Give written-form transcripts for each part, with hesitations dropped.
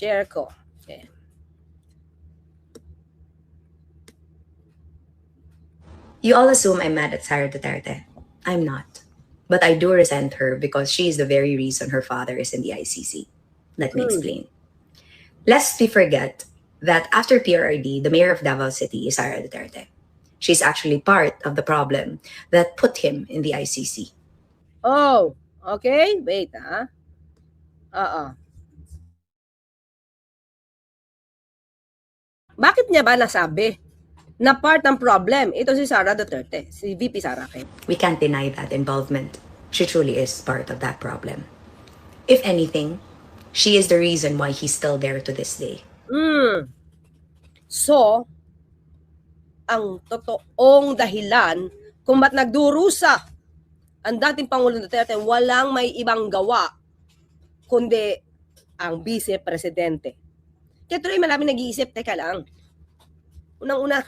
share ko. Okay. You all assume I'm mad at Sara Duterte. I'm not. But I do resent her because she is the very reason her father is in the ICC. Let me explain. Lest we forget that after PRRD, the mayor of Davao City is Sara Duterte. She's actually part of the problem that put him in the ICC. Oh, okay. Wait, Bakit niya ba nasabi na part ng problem ito si Sara Duterte, si VP Sara? We can't deny that involvement. She truly is part of that problem. If anything, she is the reason why he's still there to this day. So, ang totoong dahilan kung ba't nagdurusa ang dating Pangulong Duterte, walang may ibang gawa kundi ang Vice Presidente. Kaya tuloy marami nag-iisip, teka lang. Unang-una,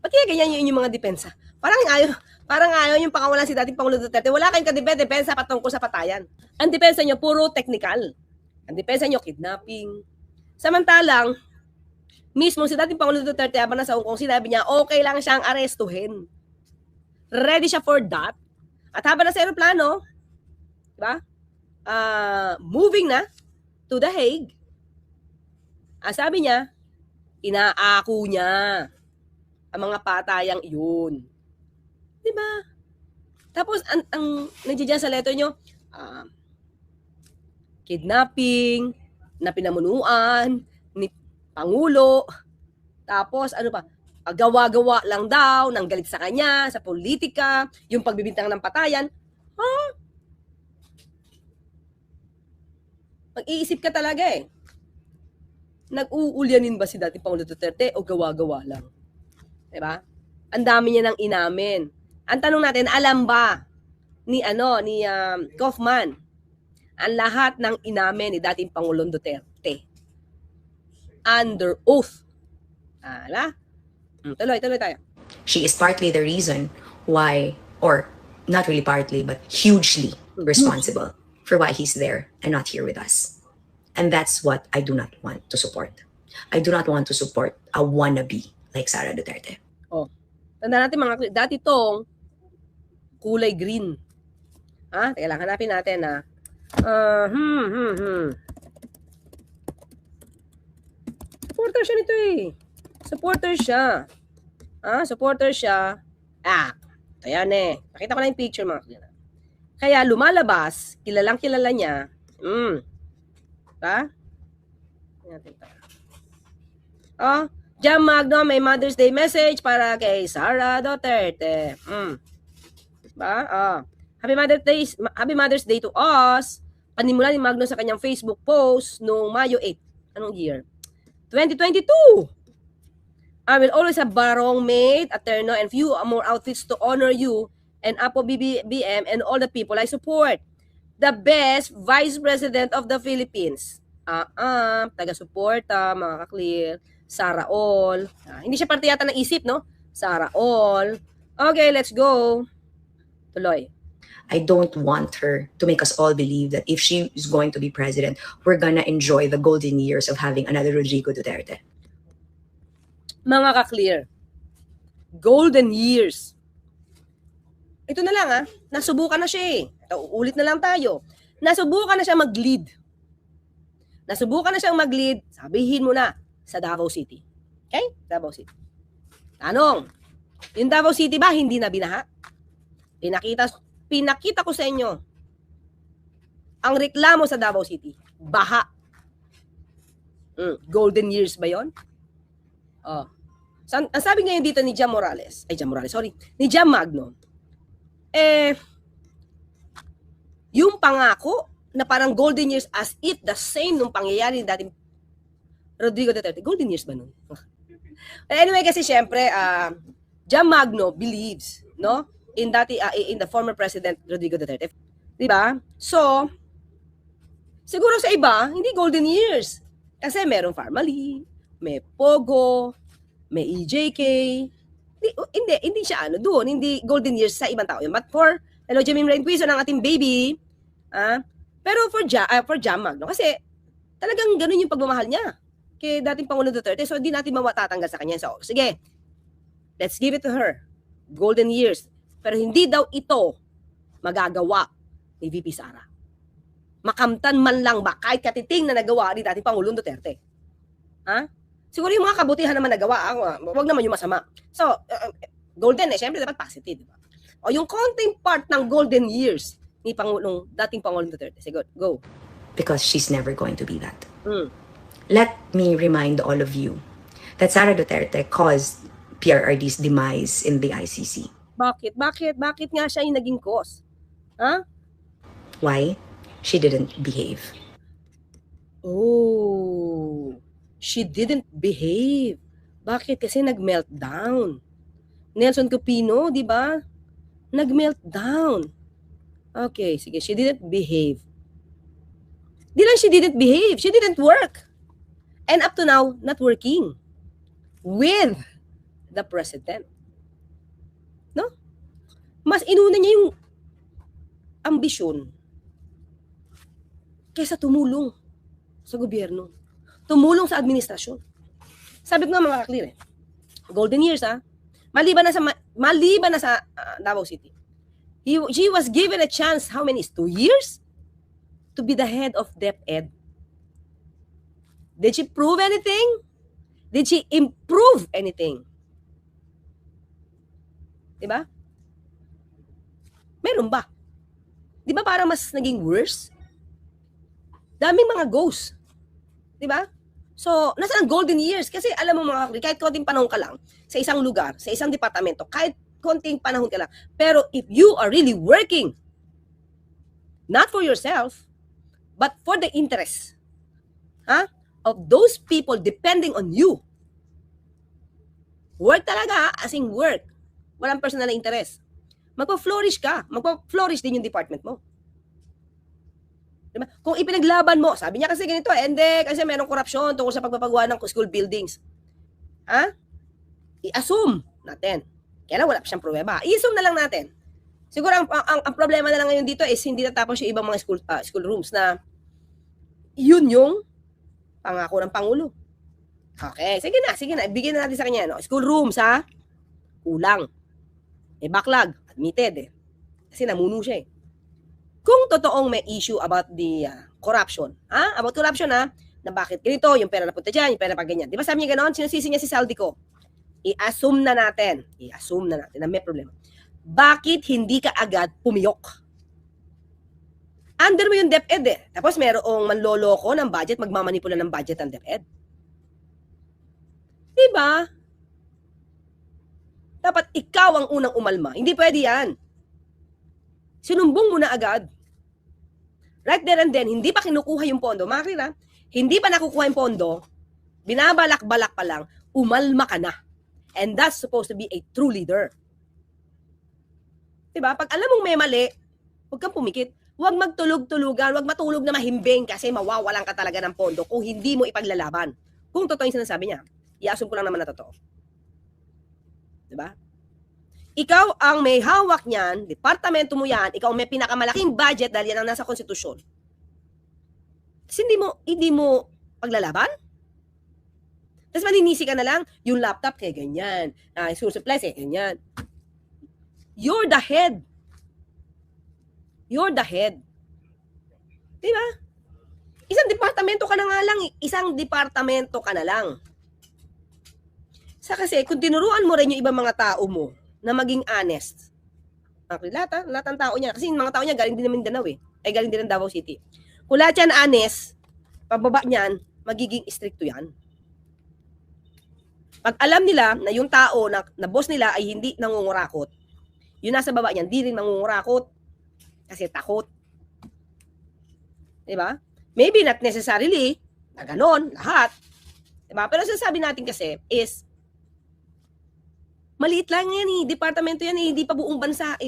ba't kaya ganyan yung mga depensa? Parang ayaw yung pangawalan si dating Pangulong Duterte. Wala kayong kadepensa patungkol sa patayan. Ang depensa nyo, puro technical. Ang depensa nyo, kidnapping. Samantalang, mismo si dating Pangulong Duterte habang nasa Hong Kong, sinabi niya, okay lang siyang arestuhin. Ready siya for that. At habang nasa aeroplano, diba? Moving na to The Hague, sabi niya, inaako niya ang mga patayang iyon. Diba? Tapos, ang nandiyan sa letter nyo, kidnapping, na pinamunuan, ni Pangulo, tapos ano pa, gawa-gawa lang daw, nang galit sa kanya, sa politika, yung pagbibintang ng patayan. Mag-iisip ka talaga eh. Nag-uulyanin ba si dating Pangulong Duterte o gawa-gawa lang? Diba? Ang dami niya nang inamin. Ang tanong natin, alam ba ni Kaufman ang lahat ng inamin ni dating Pangulong Duterte? Under oath. Tuloy tayo. She is partly the reason why, or not really partly, but hugely responsible for why he's there and not here with us. And that's what I do not want to support. I do not want to support a wannabe like Sara Duterte. Tandaan natin mga, dati tong kulay green. Teka lang, hanapin natin Supporter siya nito eh. Supporter siya. Supporter siya. Ito yan eh. Pakita ko na yung picture mga kaibigan. Kaya lumalabas, kilalang kilala niya. Diba? Jam Magno, may Mother's Day message para kay Sara Duterte. Diba? Happy Mother's Day to us. Panimula ni Magno sa kanyang Facebook post noong Mayo 8. Anong year? 2022. I will always have barong made, a terno, and few more outfits to honor you and Apo BBM and all the people I support. The best Vice President of the Philippines. Taga-suporta, mga ka-clear. Sara All. Hindi siya parte yata ng isip, no? Sara All. Okay, let's go. Tuloy. I don't want her to make us all believe that if she is going to be president, we're gonna enjoy the golden years of having another Rodrigo Duterte. Mga ka-clear, golden years. Ito na lang nasubukan na siya eh. Ulit na lang tayo. Nasubukan na siya mag-lead. Sabihin mo na sa Davao City. Okay? Davao City. Tanong, yung Davao City ba hindi na binaha? Pinakita ko sa inyo ang reklamo sa Davao City. Baha. Golden years ba yon? Ang sabi ngayon dito ni Jam Magno, yung pangako na parang golden years as if the same nung pangyayari dating Rodrigo Duterte. Golden years ba nun? Anyway, kasi syempre, Jam Magno believes, no? In the former President Rodrigo Duterte. Diba? So, siguro sa iba, hindi golden years. Kasi merong Farmally, may Pogo, may EJK. Hindi siya doon, hindi golden years sa ibang tao. But for Jamim Rainquizon, ang ating baby, pero for Jam Magno, kasi Talagang ganun yung pagmamahal niya kay dating Pangulong Duterte. So, hindi natin matatanggal sa kanya. So, sige, let's give it to her. Golden years. Pero hindi daw ito magagawa ni VP Sara. Makamtan man lang ba kahit katiting na nagawa ni dating Pangulong Duterte? Ha? Siguro yung mga kabutihan naman nagawa, wag naman yung masama. So, golden syempre dapat positive, di ba? O yung konting part ng golden years ni dating Pangulong Duterte. Sige, go. Because she's never going to be that. Mm. Let me remind all of you that Sara Duterte caused PRRD's demise in the ICC. Bakit? Bakit nga siya yung naging cause? Ha? Why? She didn't behave. Oh, she didn't behave. Bakit? Kasi nag-meltdown. Nelson Cupino, di ba? Nag-meltdown. Okay, sige. She didn't behave. Di lang she didn't behave. She didn't work. And up to now, not working with the president. No? Mas inuna niya yung ambisyon kaysa tumulong sa gobyerno. Tumulong sa administrasyon. Sabi ko nga mga kaklir golden years maliban na sa Davao City. She was given a chance, how many? 2 years? To be the head of DepEd. Did she prove anything? Did she improve anything? Diba? Meron ba? Di ba parang mas naging worse? Daming mga ghosts. Di ba? So, nasa ang golden years? Kasi alam mo mga kakli, kahit konting panahon ka lang sa isang lugar, sa isang departamento, kahit konting panahon ka lang, pero if you are really working, not for yourself, but for the interest of those people depending on you, work talaga, as in work, walang personal na interest, magpa-flourish ka, magpa-flourish din yung department mo. Diba? Kung ipinaglaban mo, sabi niya kasi ganito, hindi, kasi merong korupsyon tungkol sa pagpapagawa ng school buildings. I-assume natin. Kaya wala pa siyang pruweba. I-assume na lang natin. Siguro ang problema na lang ngayon dito is hindi natapos yung ibang mga school rooms na yun yung pangako ng Pangulo. Okay, sige na. Bigyan na natin sa kanya. No? School rooms, kulang. Backlog. Admitted. Kasi namuno siya Kung totoong may issue about the corruption, about corruption na bakit ganito, yung pera napunta dyan, yung pera pa ganyan. Di ba sabi niya gano'n? Sinusisi niya si Saldico. I-assume na natin na may problema. Bakit hindi ka agad pumiyok? Under mo yung DepEd Tapos merong manloloko ng budget, magmamanipula ng budget ng DepEd. Diba? Dapat ikaw ang unang umalma. Hindi pwede yan. Sinumbong mo na agad. Right there and then, hindi pa kinukuha yung pondo. Makakita, hindi pa nakukuha yung pondo, binabalak-balak pa lang, umalma ka na. And that's supposed to be a true leader. Diba? Pag alam mong may mali, huwag kang pumikit. Huwag magtulog-tulugan, huwag matulog na mahimbing kasi mawawalan ka talaga ng pondo kung hindi mo ipaglalaban. Kung totoo yung sinasabi niya, i-assume ko lang naman na totoo. Diba? Ikaw ang may hawak niyan, departamento mo yan, ikaw ang may pinakamalaking budget dahil yan ang nasa konstitusyon. Kasi hindi mo paglalaban? Tapos maninisi ka na lang, yung laptop kaya ganyan, school supplies kaya ganyan. You're the head. You're the head. Diba? Isang departamento ka na nga lang. Isang departamento ka na lang. Kasi kung tinuruan mo rin yung ibang mga tao mo na maging honest. Lahat ng tao niya. Kasi yung mga tao niya galing din ng Mindanao Ay galing din ng Davao City. Kung lahat yan honest, pababa niyan, magiging stricto yan. Pag alam nila na yung tao na boss nila ay hindi nangungurakot, yung nasa baba niyan, di rin mangungurakot kasi takot. Diba? Maybe not necessarily na ganon, lahat. Diba? Pero sasabi natin kasi is maliit lang yan departamento yan hindi pa buong bansa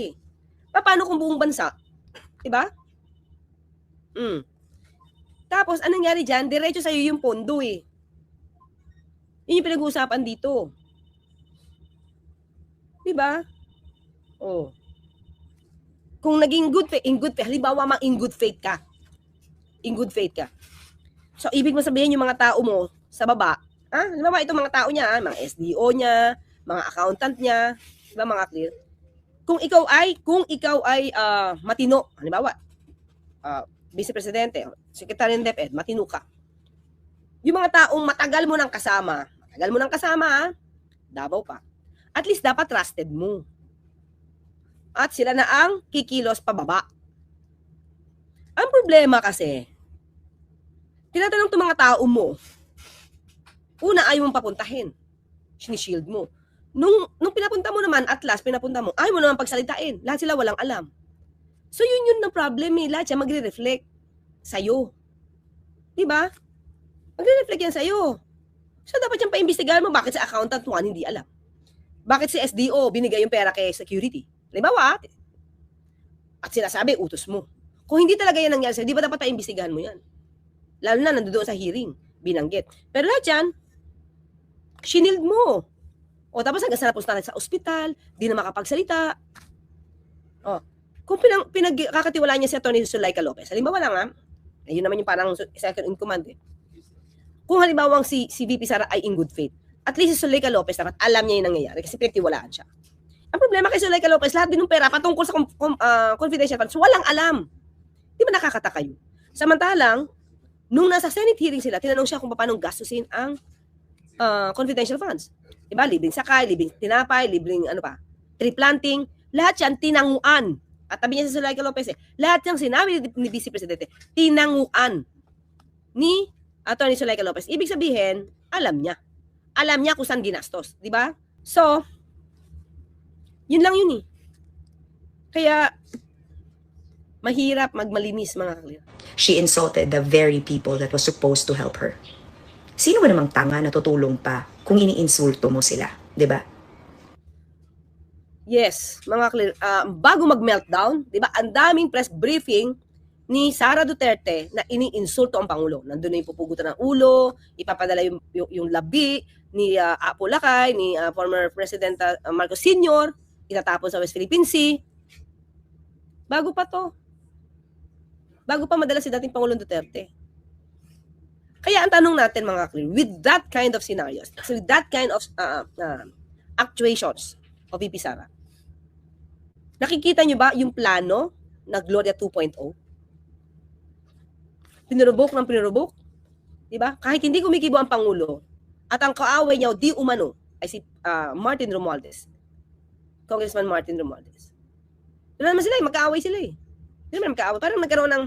Paano kung buong bansa? Diba? Tapos, anong nangyari dyan? Diretso sa'yo yung pondo Yun yung pinag-uusapan dito. Diba? Kung naging in good faith, halimbawa in good faith ka. So, ibig mo sabihin yung mga tao mo sa baba, halimbawa itong mga tao niya, mga SDO niya, mga accountant niya, di ba mga clear? Kung ikaw ay matino, halimbawa, Vice Presidente, Secretary ng DepEd, matino ka. Yung mga taong matagal mo nang kasama, Davao pa, at least dapat trusted mo. At sila na ang kikilos pababa. Ang problema kasi, tinatanong itong mga tao mo, una, ayaw mong papuntahin. Sinishield mo. Nung pinapunta mo naman, at last, pinapunta mo, ayaw mo naman pagsalitain. Lahat sila walang alam. So, yun na problem eh. Lahat siya magre-reflect sa'yo. Diba? Magre-reflect yan sa'yo. So, dapat yung paimbestigahan mo bakit sa accountant mo hindi alam. Bakit si SDO binigay yung pera kay security? Halimbawa, at sinasabi, utos mo. Kung hindi talaga yan nangyari sa'yo, di ba dapat paimbestigahan mo yan? Lalo na nandoon sa hearing, binanggit. Pero lahat yan, shinield mo. O tapos hanggang sa napunta sa ospital, di na makapagsalita. O, kung pinagkakatiwalaan niya si Atty. Zulaika Lopez, halimbawa lang ayun naman yung parang second in command eh. Kung halimbawa si VP Sara ay in good faith, at least si Zulaika Lopez dapat alam niya yung nangyayari kasi pinagtiwalaan siya. Ang problema kay Zulaika Lopez, lahat din ng pera patungkol sa confidential funds, walang alam. Di ba nakakataka yun? Samantalang, nung nasa Senate hearing sila, tinanong siya kung paano gastusin ang confidential funds. Diba? Libreng sakay, libreng tinapay, libreng tree planting, lahat yan tinanguan. At tabi niya sa Zulaika Lopez lahat yung sinabi ni Vice Presidente, tinanguan ni Atty. Zulaika Lopez. Ibig sabihin, alam niya. Alam niya kung saan ginastos. Diba? So, yun lang yun eh. Kaya, mahirap magmalinis mga clear. She insulted the very people that was supposed to help her. Sino ba namang tanga na tutulong pa kung iniinsulto mo sila, di ba? Yes, mga clear. Bago mag-meltdown, di ba, ang daming press briefing ni Sara Duterte na iniinsulto ang Pangulo. Nandun na yung pupugutan ng ulo, ipapadala yung labi ni Apo Lakay, ni former President Marcos Sr., itatapon sa West Philippine Sea. Bago pa to. Bago pa madala si dating Pangulong Duterte. Kaya ang tanong natin mga clear, with that kind of scenarios, with that kind of actuations of VP Sara, nakikita nyo ba yung plano na Gloria 2.0? Pinurubok ng pinurubok? Diba? Kahit hindi kumikibo ang Pangulo, at ang kaaway niya di umano ay si Martin Romualdez. Congressman Martin Romualdez. Doon naman sila magkaaway sila eh. Hindi naman magkaaway. Parang nagkaroon ng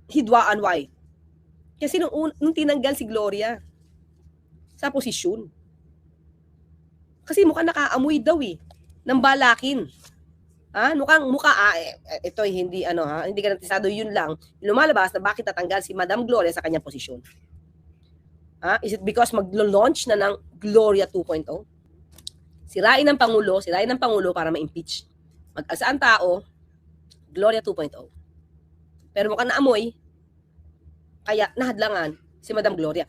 hidwaan. Why? Kasi nung tinanggal si Gloria sa posisyon. Kasi mukhang nakaamoy daw eh ng balakin. Ito hindi hindi garantisado, yun lang. Lumalabas na bakit natanggal si Madam Gloria sa kanyang posisyon. Is it because maglo-launch na ng Gloria 2.0? Sirain ng Pangulo para ma-impeach. Mag-alsa ang tao, Gloria 2.0. Pero mukhang naamoy, kaya nahadlangan si Madam Gloria.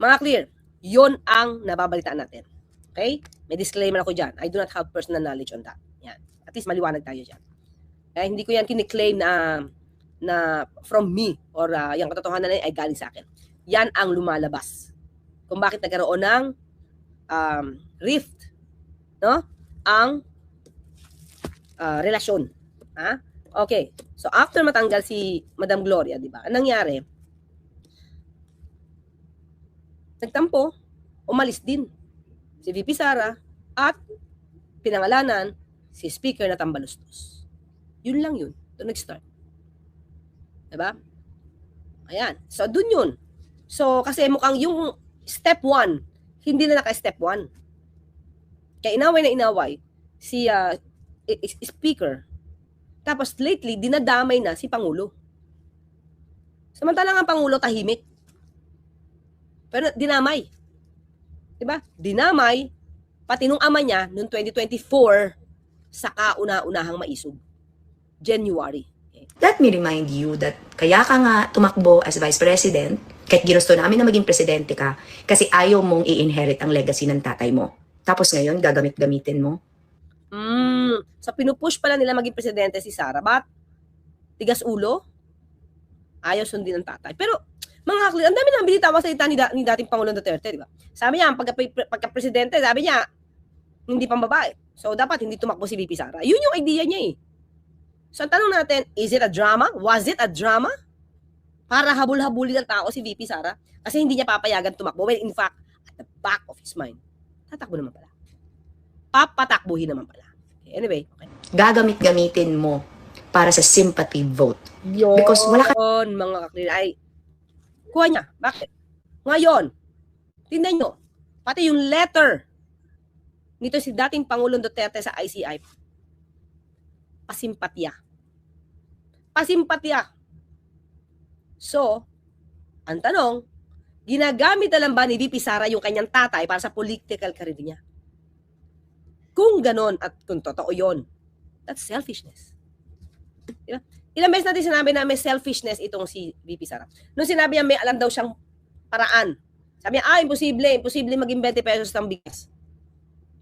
Mga clear, yon ang nababalitaan natin. Okay? May disclaimer ako dyan. I do not have personal knowledge on that. Yan. At least maliwanag tayo dyan. Kaya hindi ko yan kiniklaim na from me or yung katotohanan na ay galing sa akin. Yan ang lumalabas. Kung bakit nagkaroon ng rift, no? Ang relasyon. Okay. So after matanggal si Madam Gloria, di ba? Anong nangyari? Nagtampo, umalis din si VP Sara at pinangalanan si Speaker na Tambalustos. Yun lang yun. Doon nag-start. Diba? Ayan. So, dun yun. So, kasi mukhang yung step 1, hindi na naka-step 1. Kaya inaway si Speaker. Tapos lately, dinadamay na si Pangulo. Samantalang ang Pangulo tahimik. Pero dinamay. Diba? Dinamay, pati nung ama niya, noong 2024, sa kauna-unahang maisog. January. Okay. Let me remind you that kaya ka nga tumakbo as Vice President, kahit ginusto namin na maging presidente ka, kasi ayaw mong i-inherit ang legacy ng tatay mo. Tapos ngayon, gagamit-gamitin mo. So pinupush pala nila maging presidente si Sara. Ba't? Tigas ulo? Ayaw sundin ng tatay. Pero Mga kaklir, ang dami nang binitawan salita ni dating Pangulong Duterte, di ba? Sabi niya, pagka-presidente, sabi niya, hindi pang babae. So, dapat hindi tumakbo si VP Sara. Yun yung idea niya eh. So, ang tanong natin, is it a drama? Was it a drama? Para habol-habulin ng tao si VP Sara? Kasi hindi niya papayagan tumakbo. Well, in fact, at the back of his mind, tatakbo naman pala. Papatakbuhin naman pala. Okay, anyway, okay. Gagamit-gamitin mo para sa sympathy vote. Yun, Because wala ka mga kaklir, ay, kuha niya. Bakit? Ngayon, tingnan nyo, pati yung letter nito si dating Pangulong Duterte sa ICI, pasimpatya. Pasimpatya. So, ang tanong, ginagamit na lang ba ni VP Sara yung kanyang tatay para sa political career niya? Kung ganon at kung totoo yun, that's selfishness. Diba? Ilang beses natin sinabi na may selfishness itong si VP Sara. Nung sinabi niya may alam daw siyang paraan. Sabi niya, imposible maging 20 pesos ng bigas.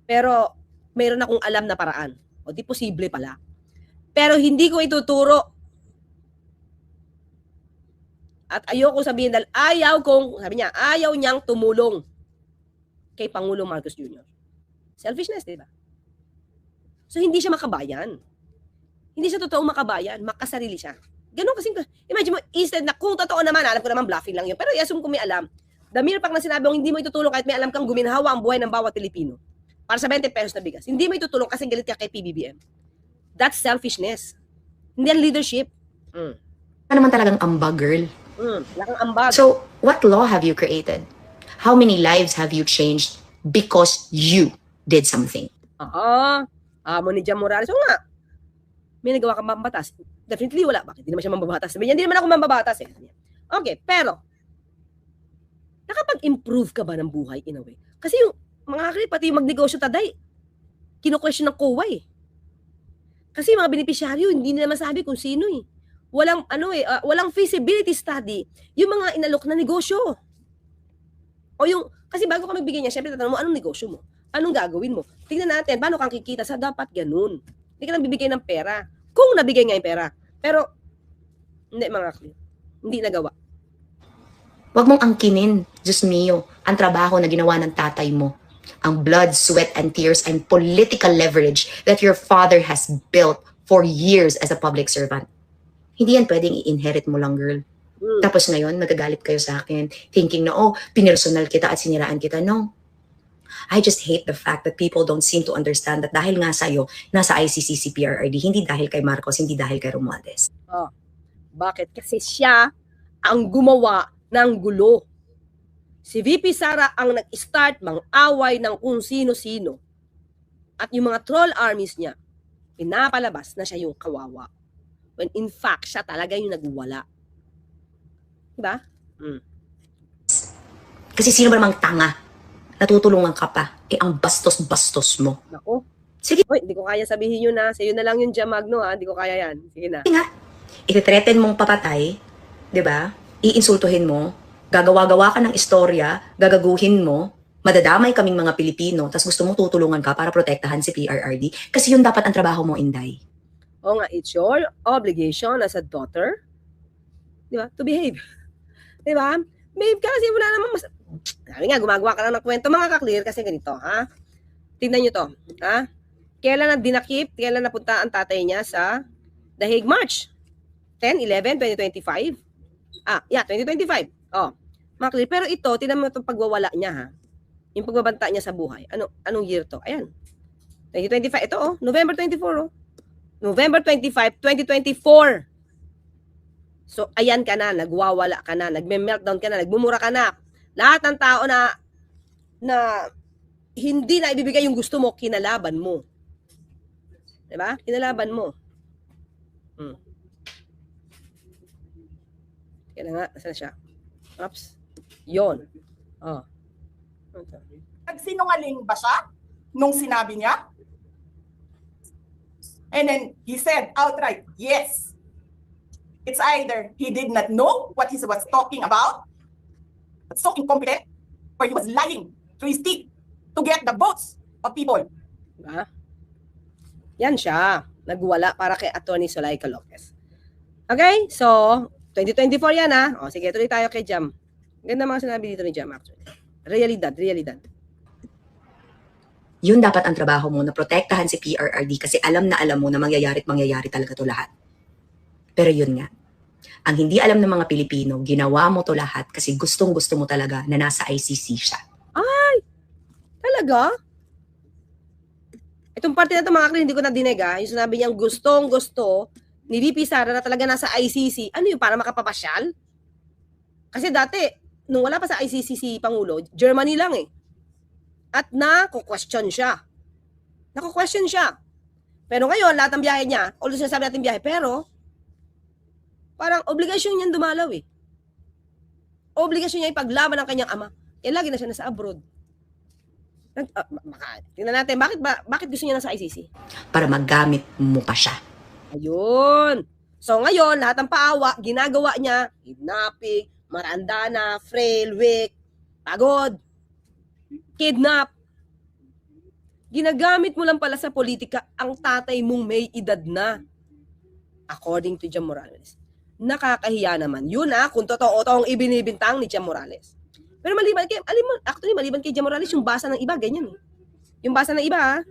Pero, mayroon akong alam na paraan. O, di posible pala. Pero, hindi ko ituturo. At ayoko sabihin dahil sabi niya, ayaw niyang tumulong kay Pangulong Marcos Jr. Selfishness, di ba? So, hindi siya makabayan. Hindi siya totoong makabayan. Makasarili siya. Ganun kasi, imagine mo, instead na kung totoo naman, alam ko naman bluffing lang yun. Pero i-assume ko may alam. The mere fact na sinabi mong hindi mo itutulong kahit may alam kang guminhawa ang buhay ng bawat Pilipino para sa 20 pesos na bigas. Hindi mo itutulong kasi galit ka kay PBBM. That's selfishness. Hindi yan leadership. naman talagang ambag, girl. Wala kang ambag. So, what law have you created? How many lives have you changed because you did something? Amo ni Jam Morales. So nga, may nagawa kang mambatas. Definitely wala. Bakit? Hindi naman siya mambabatas. Sabi niya, hindi naman ako mambabatas eh. Okay, pero, nakapag-improve ka ba ng buhay in a way? Kasi yung mga kakrit, pati yung magnegosyo taday, kino-question ng COA eh. Kasi yung mga beneficiaryo, hindi nila masabi kung sino eh. Walang feasibility study yung mga inalok na negosyo. O yung, kasi bago ka magbigay niya, syempre tatanong mo, anong negosyo mo? Anong gagawin mo? Tingnan natin, paano kang kikita sa dapat ganun. Hindi ka lang bibigay ng pera. Kung nabigay nga yung pera. Pero, hindi mga kakrit. Hindi nagawa. Huwag mong angkinin, Diyos mio, ang trabaho na ginawa ng tatay mo. Ang blood, sweat, and tears and political leverage that your father has built for years as a public servant. Hindi yan pwedeng i-inherit mo lang, girl. Tapos ngayon, nagagalit kayo sa akin, thinking na, pinersonal kita at siniraan kita. No. I just hate the fact that people don't seem to understand that dahil nga sa'yo, nasa ICC si PRRD, hindi dahil kay Marcos, hindi dahil kay Romualdez. Bakit? Kasi siya ang gumawa ng gulo. Si VP Sara ang nag-start mang-away ng kung sino-sino. At yung mga troll armies niya, pinapalabas na siya yung kawawa. When in fact, siya talaga yung nagwala. Diba? Kasi sino ba namang tanga? Natutulungan ka pa. Ang bastos-bastos mo. Naku. Sige. Hoy, hindi ko kaya sabihin yun ha. Sa'yo na lang yung Jamagno ha. Hindi ko kaya yan. Sige na. Sige nga. Iti-threaten mong papatay, di ba? Iinsultuhin mo, gagawa-gawa ka ng istorya, gagaguhin mo, madadamay kaming mga Pilipino, tapos gusto mo tutulungan ka para protektahan si PRRD. Kasi yun dapat ang trabaho mo, Inday. O nga, it's your obligation as a daughter, di ba, to behave. Di ba? Behave ka kasi wala namang sabi nga, gumagawa ka lang ng kwento, mga kaklir, kasi ganito, ha? Tingnan nyo to, ha? Kailan na dinakip, kailan napunta ang tatay niya sa The Hague March? 10/11/2025? 2025. Mga kaklir, pero ito, tingnan mo itong pagwawala niya, ha? Yung pagbabanta niya sa buhay. Anong year to? Ayan. 2025. Ito, November 24, November 25, 2024. So, ayan ka na, nagwawala ka na, nagme-meltdown ka na, nagmumura ka na. Lahat ng tao na hindi na ibibigay yung gusto mo, kinalaban mo. Diba? Kinalaban mo. Kaya nga, saan siya? Oops. Yon. Nagsinungaling ba siya nung sinabi niya? And then he said outright, yes. It's either he did not know what he was talking about, so incompetent, or he was lying through his teeth to get the votes of people. Diba? Yan siya. Nagwala para kay Atty. Zoraida Lopez. Okay? So, 2024 yan ha. O sige, tuloy tayo kay Jam. Ganda mga sinabi dito ni Jam actually. Realidad. Yun dapat ang trabaho mo, na protektahan si PRRD kasi alam mo na mangyayari talaga to lahat. Pero yun nga, ang hindi alam ng mga Pilipino, ginawa mo to lahat kasi gustong-gusto mo talaga na nasa ICC siya. Talaga? Itong parte na ito mga hindi ko na dinig yung sinabi niyang gustong-gusto ni VP Sara na talaga nasa ICC. Ano yun, para makapapasyal? Kasi dati, nung wala pa sa ICC si Pangulo, Germany lang eh. At nako-question siya. Pero ngayon, lahat ng biyahe niya, although sinasabi natin biyahe, pero parang obligasyon niyan dumalaw eh. Obligasyon niya ipaglaban ang kanyang ama. Kaya lagi na siya nasa abroad. Tingnan natin, bakit gusto niya nasa ICC? Para magamit mo pa siya. Ayun. So ngayon, lahat ng paawa, ginagawa niya, kidnapping, marandana, frail, weak, pagod, kidnap. Ginagamit mo lang pala sa politika ang tatay mong may edad na. According to Jam Morales. Nakakahiya naman. Yun kung totoo tong ibinibintang ni Jam Morales. Pero maliban kay Jam Morales, yung basa ng iba, ganyan eh. Yung basa ng iba,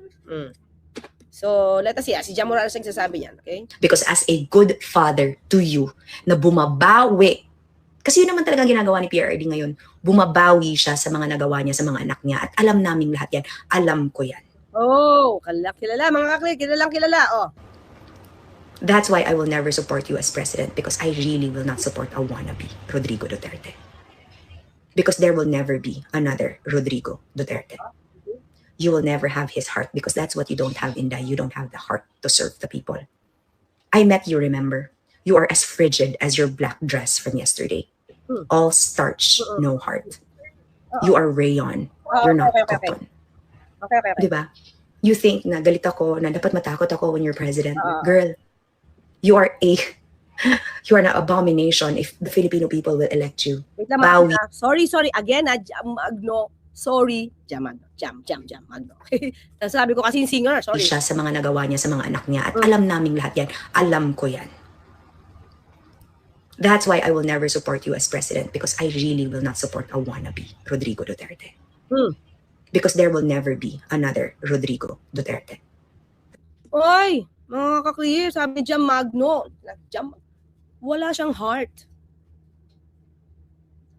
So, let us see. Si Jam Morales nagsasabi niyan, okay? Because as a good father to you, na bumabawi, kasi yun naman talaga ginagawa ni PRRD ngayon, bumabawi siya sa mga nagawa niya sa mga anak niya. At alam naming lahat yan. Alam ko yan. Oh, kilala. Mga kakli, kilala. Oh. That's why I will never support you as president, because I really will not support a wannabe Rodrigo Duterte. Because there will never be another Rodrigo Duterte. You will never have his heart, because that's what you don't have, Inday. You don't have the heart to serve the people. I met you, remember? You are as frigid as your black dress from yesterday. All starch, no heart. You are rayon. You're not cotton. Okay. Diba? You think na galit ako, na dapat matakot ako when you're president. Girl, you are an abomination if the Filipino people will elect you. Wait lang, Bawi. Sorry. Again, Jam Magno. Sorry. Jam Magno. Sabi ko kasi yung singer, sorry. Siya sa mga nagawa niya sa mga anak niya. At alam naming lahat yan. Alam ko yan. That's why I will never support you as president, because I really will not support a wannabe Rodrigo Duterte. Because there will never be another Rodrigo Duterte. Oy, mga kaklier, sabi ni Jam Magno, wala siyang heart.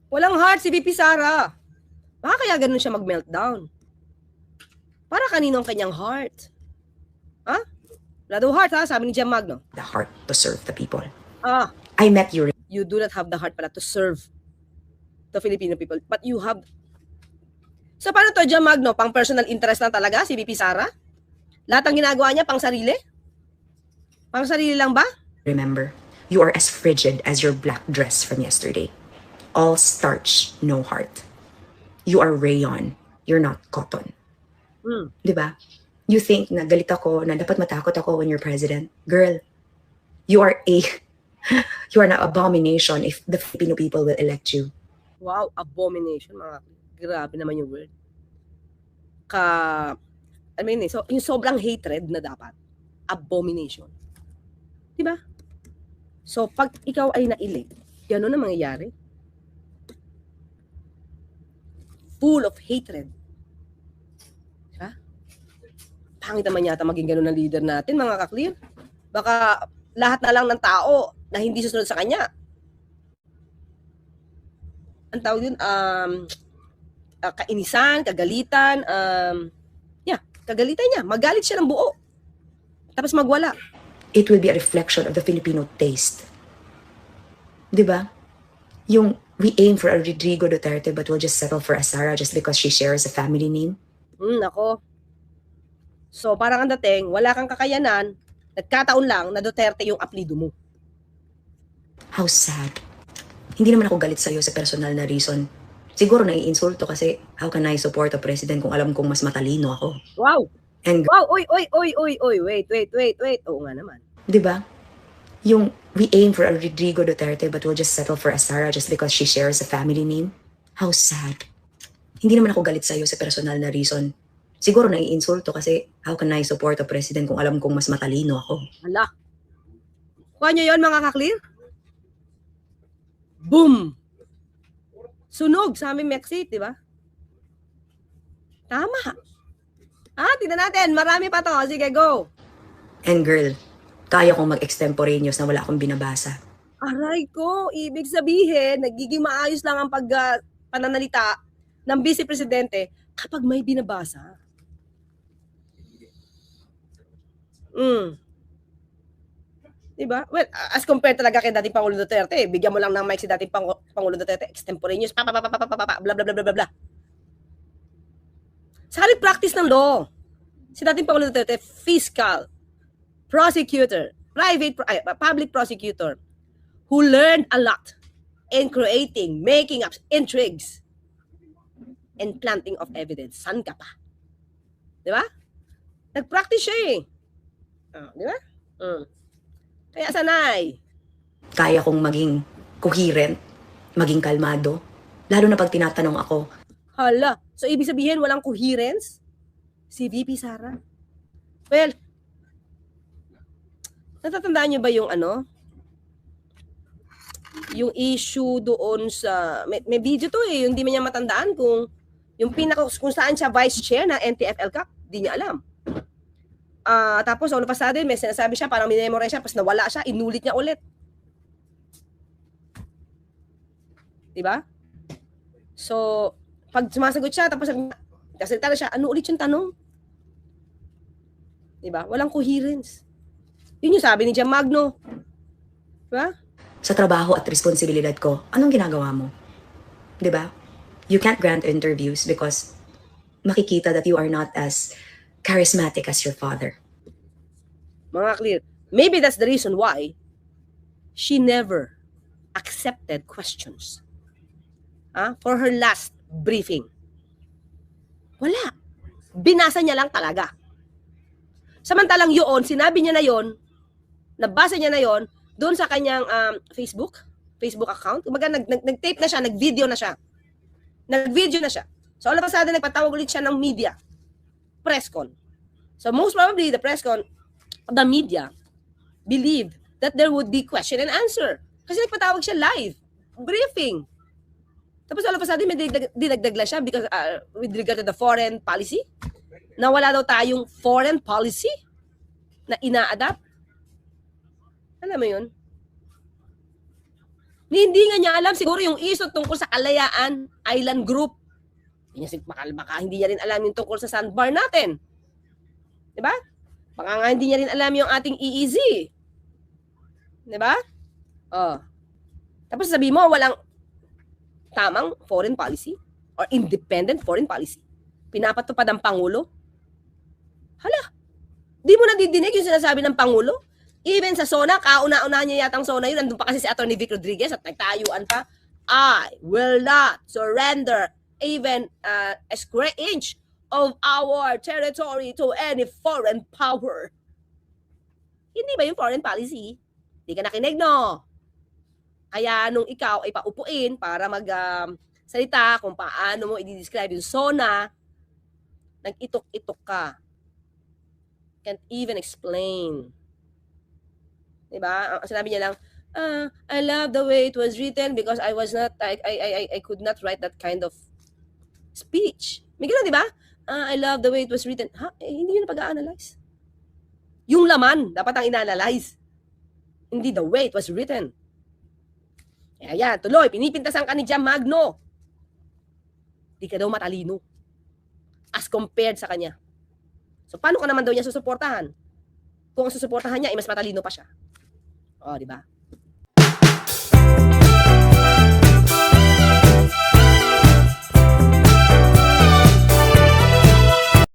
Walang heart si VP Sara. Baka kaya ganun siya mag-meltdown. Para kanino ang kanyang heart? Ha? Wala daw heart sabi ni Jam Magno. The heart to serve the people. I met you. You do not have the heart pala to serve the Filipino people. But you have... So paano to, Jam Magno? Pang personal interest lang talaga si VP Sara? Lahat ng ginagawa niya pang sarili? Pang sarili lang ba? Remember, you are as frigid as your black dress from yesterday. All starch, no heart. You are rayon. You're not cotton. Diba? You think na galit ako, na dapat matakot ako when you're president. Girl, you are an abomination if the Filipino people will elect you. Wow, abomination. Grabe naman yung word. So, yung sobrang hatred na dapat. Abomination. Diba? So, pag ikaw ay na-elect, gano'n na mangyayari. Full of hatred. Diba? Pangit naman yata maging gano'n ang leader natin, mga kaklir. Baka lahat na lang ng tao na hindi susunod sa kanya. Ang tawag yun, kainisan, kagalitan, kagalitan niya. Magalit siya ng buo. Tapos magwala. It will be a reflection of the Filipino taste. Diba? Yung we aim for a Rodrigo Duterte but we'll just settle for a Sara just because she shares a family name. Nako. So parang ang dating, wala kang kakayanan, nagkataon lang na Duterte yung apelido mo. How sad. Hindi naman ako galit sa'yo sa personal na reason. Siguro naiinsulto kasi how can I support a president kung alam kong mas matalino ako? Wow! And wow! Oy! Wait. Oo nga naman. Diba? Yung we aim for a Rodrigo Duterte but we'll just settle for a Sara just because she shares a family name? How sad. Hindi naman ako galit sa'yo sa personal na reason. Siguro naiinsulto kasi how can I support a president kung alam kong mas matalino ako? Hala. Kuha nyo yun, mga kaklir? Boom! Sunog sa aming Mexit, di ba? Tama. Tignan natin. Marami pa to. Sige, go. And girl, kaya kong mag-extemporaneous na wala akong binabasa. Aray ko, ibig sabihin, nagiging maayos lang ang pananalita ng Vice Presidente kapag may binabasa. Diba? Well, as compared talaga kay dating Pangulo Duterte, bigyan mo lang ng mic si dating Pangulo Duterte, extemporaneous, bla bla bla bla bla. Sa practice ng law, si dating Pangulo Duterte, fiscal, prosecutor, public prosecutor, who learned a lot in creating, making up intrigues, and planting of evidence. San ka pa? Diba? Nag-practice siya eh. Diba? Kaya sanay. Kaya kong maging coherent, maging kalmado, lalo na pag tinatanong ako. Hala, so ibig sabihin walang coherence? Si VP Sara? Well, natatandaan niyo ba yung yung issue doon sa, may video to eh, yung di niya matandaan kung kung saan siya vice chair ng NTFL Cup, di niya alam. Tapos all of a sudden, may sinasabi siya, parang minemorize siya, tapos nawala siya, inulit niya ulit. Diba? So, pag sumasagot siya, tapos kasalita na siya, ano ulit yung tanong? Diba? Walang coherence. Yun yung sabi ni Jan Magno. Diba? Sa trabaho at responsibilidad ko, anong ginagawa mo? Diba? You can't grant interviews because makikita that you are not as charismatic as your father. Mga clear. Maybe that's the reason why she never accepted questions for her last briefing. Wala. Binasa niya lang talaga. Samantalang yun, sinabi niya na yun, nabasa niya na yun, doon sa kanyang Facebook account. Kumbaga, nag-tape na siya, nag-video na siya. Nag-video na siya. So, all of a sudden, nagpatawag ulit siya ng media. Press con. So most probably the media believed that there would be question and answer. Kasi nagpatawag siya live, briefing. Tapos all of a sudden may dinagdag lang siya because with regard to the foreign policy, na wala daw tayong foreign policy na ina-adapt. Alam mo yun? Hindi nga niya alam siguro yung issue tungkol sa Kalayaan Island Group. Baka hindi niya rin alam yung tungkol sa sandbar natin. Diba? Baka nga hindi niya rin alam yung ating EEZ. Diba? Tapos sabi mo, walang tamang foreign policy or independent foreign policy. Pinapatupad ang Pangulo. Hala, di mo nadidinig yung sinasabi ng Pangulo? Even sa SONA, kauna-una niya yatang SONA yun, nandun pa kasi si Atty. Vic Rodriguez at nagtayuan pa, I will not surrender even a square inch of our territory to any foreign power. Hindi ba yung foreign policy? Hindi ka nakinig, no? Kaya nung ikaw ay paupuin para salita kung paano mo i-describe yung SONA, nag-itok-itok ka. Can't even explain. Diba? Sinabi niya lang, I love the way it was written because I could not write that kind of speech. May gano'n, diba? I love the way it was written. Hindi yun pag-a-analyze. Yung laman, dapat ang ina-analyze. Hindi the way it was written. Kaya tuloy, pinipintasan ka ni Jan Magno. Di ka daw matalino. As compared sa kanya. So, paano ka naman daw niya susuportahan? Kung ang susuportahan niya, mas matalino pa siya. Di ba?